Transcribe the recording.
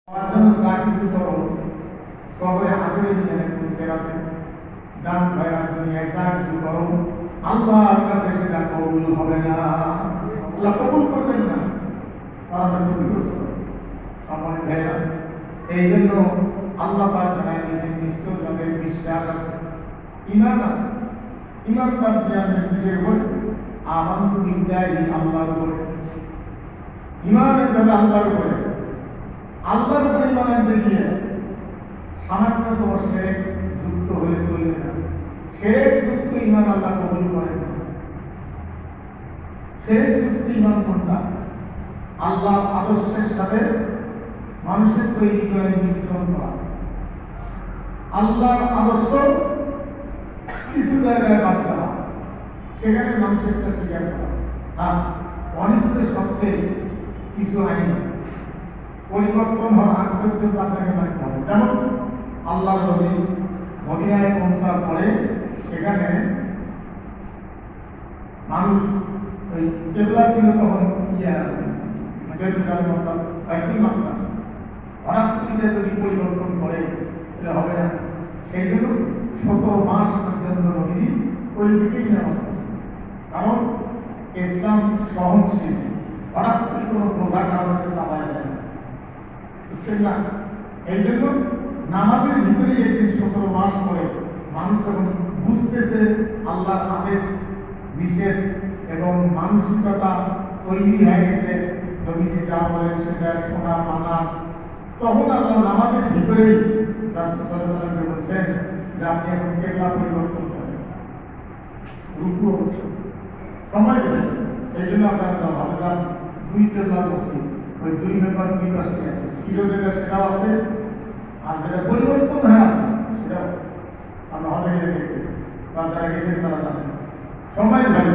আমার জন্য যা কিছু করো কবরে আসলে বিধানে পৌঁছে আছে দান ভাইয়ার দুনিয়ায় যা কিছু করো আল্লাহর কাছে সেটা কবুল হবে না, আল্লাহ কবুল করবেন না। আমার ভাইয়া এই জন্য আল্লাহ পাক জানায় দিয়েছেন নিশ্চয় যাদের বিশ্বাস আছে, ঈমান আছে, ঈমান তার জ্ঞানের কিসের উপরে? আমানতু বিল্লাহি, আল্লাহর উপরে। ঈমানের দ্বারা আল্লাহর উপরে, আল্লাহর উপরে ঈমান আনতে গিয়ে সামান্যতম শিরক যুক্ত হয়ে চলবে না। শিরক যুক্ত ঈমান আল্লাহ কবুল করেন না। শিরক যুক্ত ঈমান কোনটা? আল্লাহর আদর্শের সাথে মানুষের তৈরি করে মিশ্রণ করা। আল্লাহর আদর্শ কিছু জায়গায় বাদ দেওয়া, সেখানে মানুষের কাছে স্বীকার করা। আর অনিশ্চয় সত্ত্বে কিছু আইন পরিবর্তন হওয়ার আগ পর্যন্ত আপনাকে মানতে হবে। যেমন আল্লাহর নবী মদিনায় পৌঁছার পরে সেখানে মানুষ ওই কেবলা ছিল তখন হঠাৎ করে যদি পরিবর্তন করে এটা হবে না। সেই জন্য 17 মাস পর্যন্ত নবী ওই দিকেই নামাজ পড়ছেন। কারণ ইসলাম সহনশীল, হঠাৎ করে কোনো বোঝা কারণে চাপায় যায় না, বুঝছেন না? এই জন্য নামাজের ভিতরে একদিন 17 মাস পরে মানুষ যখন বুঝতেছে আল্লাহর আদেশ নিষেধ এবং মানসিকতা তৈরি হয়ে গেছে, নবীজি যা বলেন সেটা শোনা মানা, তখন আল্লাহ নামাজের ভিতরেই রাসূল সাল্লাল্লাহু আলাইহি ওয়াসাল্লামকে বলছেন যে আপনি এখন কিবলা পরিবর্তন করেন, রুকু অবস্থা সময় দেবেন। এই জন্য আপনার ভালো যান 2 কিবলা বসে ওই 2 মেম্বার 2 পাশে আছে, ছিল যেটা সেটাও আছে, আর যেটা পরিবর্তন হয়ে আছে সেটাও আমরা হজে গেলে দেখতে, বা যারা গেছেন তারা জানেন। সময় ভালো